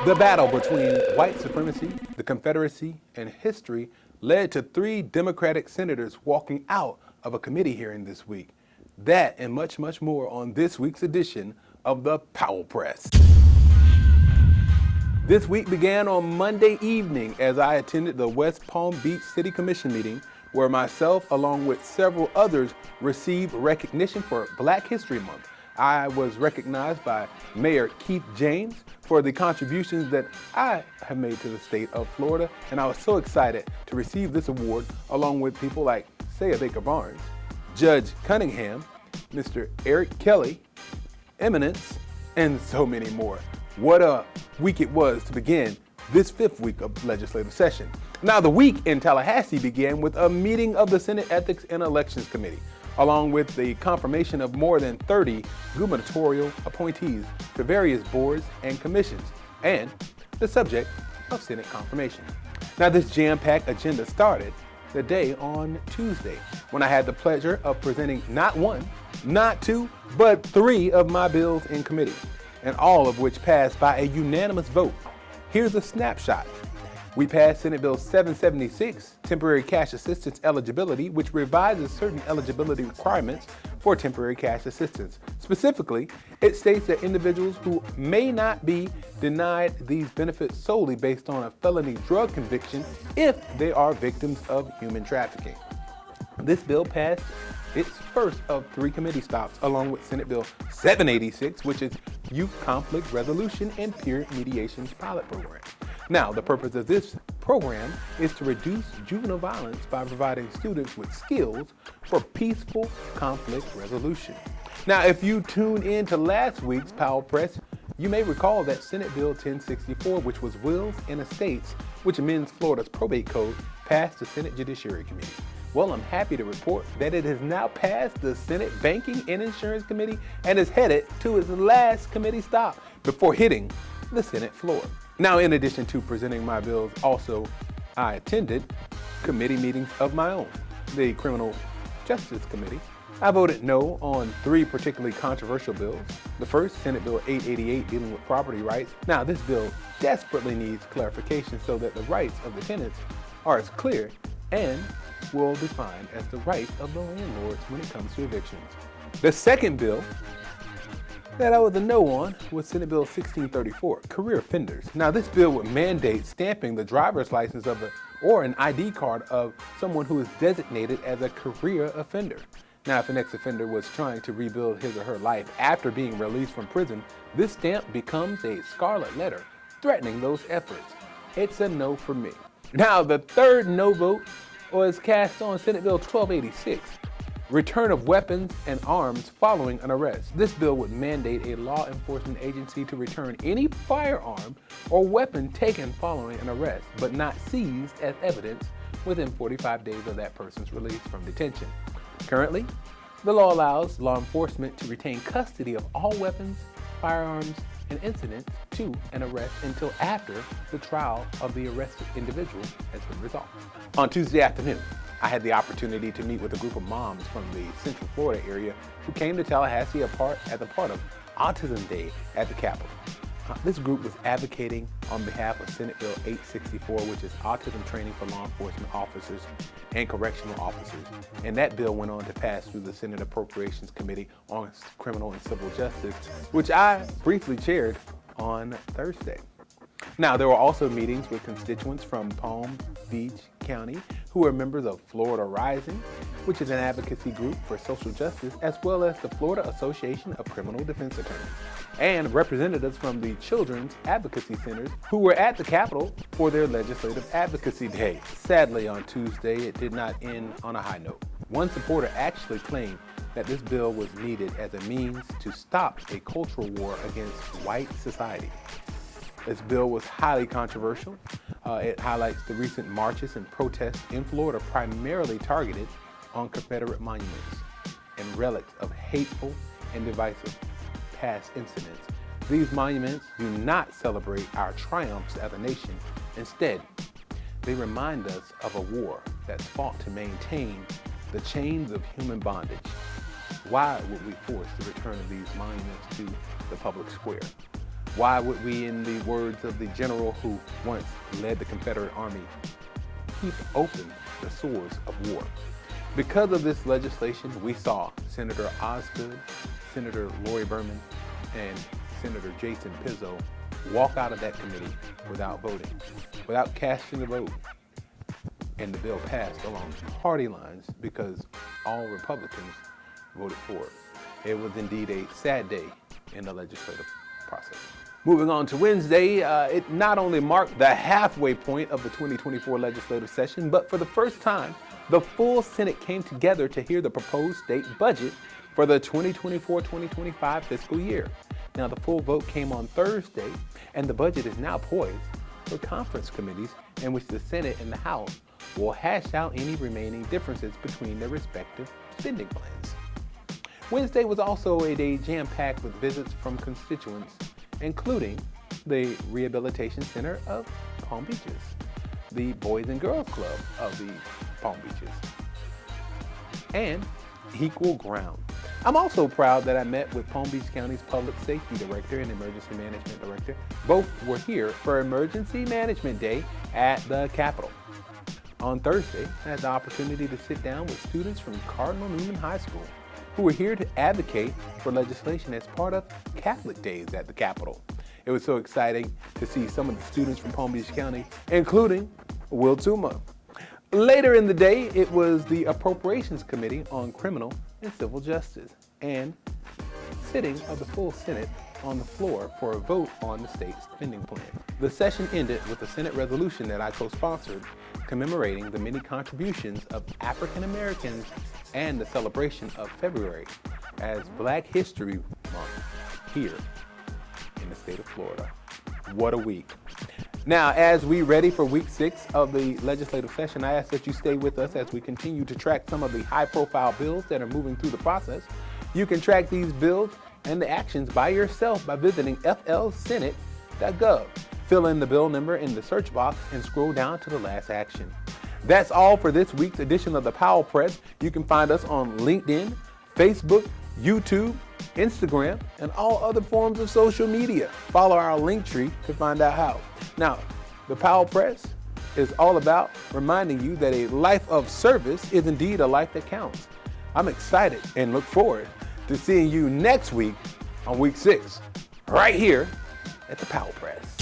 The battle between white supremacy, the Confederacy, and history led to 3 Democratic senators walking out of a committee hearing this week. That and much, much more on this week's edition of the Powell Press. This week began on Monday evening as I attended the West Palm Beach City Commission meeting, where myself, along with several others, received recognition for Black History Month. I was recognized by Mayor Keith James for the contributions that I have made to the state of Florida, and I was so excited to receive this award along with people like Saya Baker Barnes, Judge Cunningham, Mr. Eric Kelly, Eminence, and so many more. What a week it was to begin this 5th week of legislative session. Now, the week in Tallahassee began with a meeting of the Senate Ethics and Elections Committee, along with the confirmation of more than 30 gubernatorial appointees to various boards and commissions, and the subject of Senate confirmation. Now, this jam-packed agenda started the day on Tuesday, when I had the pleasure of presenting not 1, not 2, but 3 of my bills in committee, and all of which passed by a unanimous vote. Here's a snapshot. We passed Senate Bill 776, Temporary Cash Assistance Eligibility, which revises certain eligibility requirements for temporary cash assistance. Specifically, it states that individuals who may not be denied these benefits solely based on a felony drug conviction if they are victims of human trafficking. This bill passed its first of 3 committee stops, along with Senate Bill 786, which is Youth Conflict Resolution and Peer Mediation Pilot Program. Now, the purpose of this program is to reduce juvenile violence by providing students with skills for peaceful conflict resolution. Now, if you tuned in to last week's Powell Press, you may recall that Senate Bill 1064, which was Wills and Estates, which amends Florida's probate code, passed the Senate Judiciary Committee. Well, I'm happy to report that it has now passed the Senate Banking and Insurance Committee and is headed to its last committee stop before hitting the Senate floor. Now, in addition to presenting my bills, I attended committee meetings of my own. The Criminal Justice Committee. I voted no on 3 particularly controversial bills. The first, Senate Bill 888, dealing with property rights. Now, this bill desperately needs clarification so that the rights of the tenants are as clear and well defined as the rights of the landlords when it comes to evictions. The second bill that I was a no on was Senate Bill 1634, career offenders. Now, this bill would mandate stamping the driver's license or an ID card of someone who is designated as a career offender. Now, if an ex-offender was trying to rebuild his or her life after being released from prison, this stamp becomes a scarlet letter threatening those efforts. It's a no for me. Now, the third no vote was cast on Senate Bill 1286, return of weapons and arms following an arrest. This bill would mandate a law enforcement agency to return any firearm or weapon taken following an arrest, but not seized as evidence within 45 days of that person's release from detention. Currently, the law allows law enforcement to retain custody of all weapons, firearms, and incidents to an arrest until after the trial of the arrested individual has been resolved. On Tuesday afternoon, I had the opportunity to meet with a group of moms from the Central Florida area who came to Tallahassee as a part of Autism Day at the Capitol. This group was advocating on behalf of Senate Bill 864, which is autism training for law enforcement officers and correctional officers. And that bill went on to pass through the Senate Appropriations Committee on Criminal and Civil Justice, which I briefly chaired on Thursday. Now, there were also meetings with constituents from Palm Beach County who are members of Florida Rising, which is an advocacy group for social justice, as well as the Florida Association of Criminal Defense Attorneys, and representatives from the Children's Advocacy Centers who were at the Capitol for their Legislative Advocacy Day. Sadly, on Tuesday, it did not end on a high note. One supporter actually claimed that this bill was needed as a means to stop a cultural war against white society. This bill was highly controversial. It highlights the recent marches and protests in Florida primarily targeted on Confederate monuments and relics of hateful and divisive past incidents. These monuments do not celebrate our triumphs as a nation. Instead, they remind us of a war that's fought to maintain the chains of human bondage. Why would we force the return of these monuments to the public square? Why would we, in the words of the general who once led the Confederate Army, keep open the sores of war? Because of this legislation, we saw Senator Osgood, Senator Lori Berman, and Senator Jason Pizzo walk out of that committee without voting, without casting a vote. And the bill passed along party lines because all Republicans voted for it. It was indeed a sad day in the legislative process. Moving on to Wednesday, it not only marked the halfway point of the 2024 legislative session, but for the first time, the full Senate came together to hear the proposed state budget for the 2024-2025 fiscal year. Now, the full vote came on Thursday, and the budget is now poised for conference committees in which the Senate and the House will hash out any remaining differences between their respective spending plans. Wednesday was also a day jam-packed with visits from constituents, including the Rehabilitation Center of Palm Beaches, the Boys and Girls Club of the Palm Beaches, and Equal Ground. I'm also proud that I met with Palm Beach County's Public Safety Director and Emergency Management Director. Both were here for Emergency Management Day at the Capitol. On Thursday, I had the opportunity to sit down with students from Cardinal Newman High School who were here to advocate for legislation as part of Catholic Days at the Capitol. It was so exciting to see some of the students from Palm Beach County, including Will Tuma. Later in the day, it was the Appropriations Committee on Criminal and Civil Justice and sitting of the full Senate on the floor for a vote on the state spending plan. The session ended with a Senate resolution that I co-sponsored commemorating the many contributions of African Americans and the celebration of February as Black History Month here in the state of Florida. What a week. Now, as we ready for week 6 of the legislative session, I ask that you stay with us as we continue to track some of the high-profile bills that are moving through the process. You can track these bills and the actions by yourself by visiting flsenate.gov. Fill in the bill number in the search box and scroll down to the last action. That's all for this week's edition of the Powell Press. You can find us on LinkedIn, Facebook, YouTube, Instagram, and all other forms of social media. Follow our link tree to find out how. Now, the Powell Press is all about reminding you that a life of service is indeed a life that counts. I'm excited and look forward to seeing you next week on week 6, right here at the Powell Press.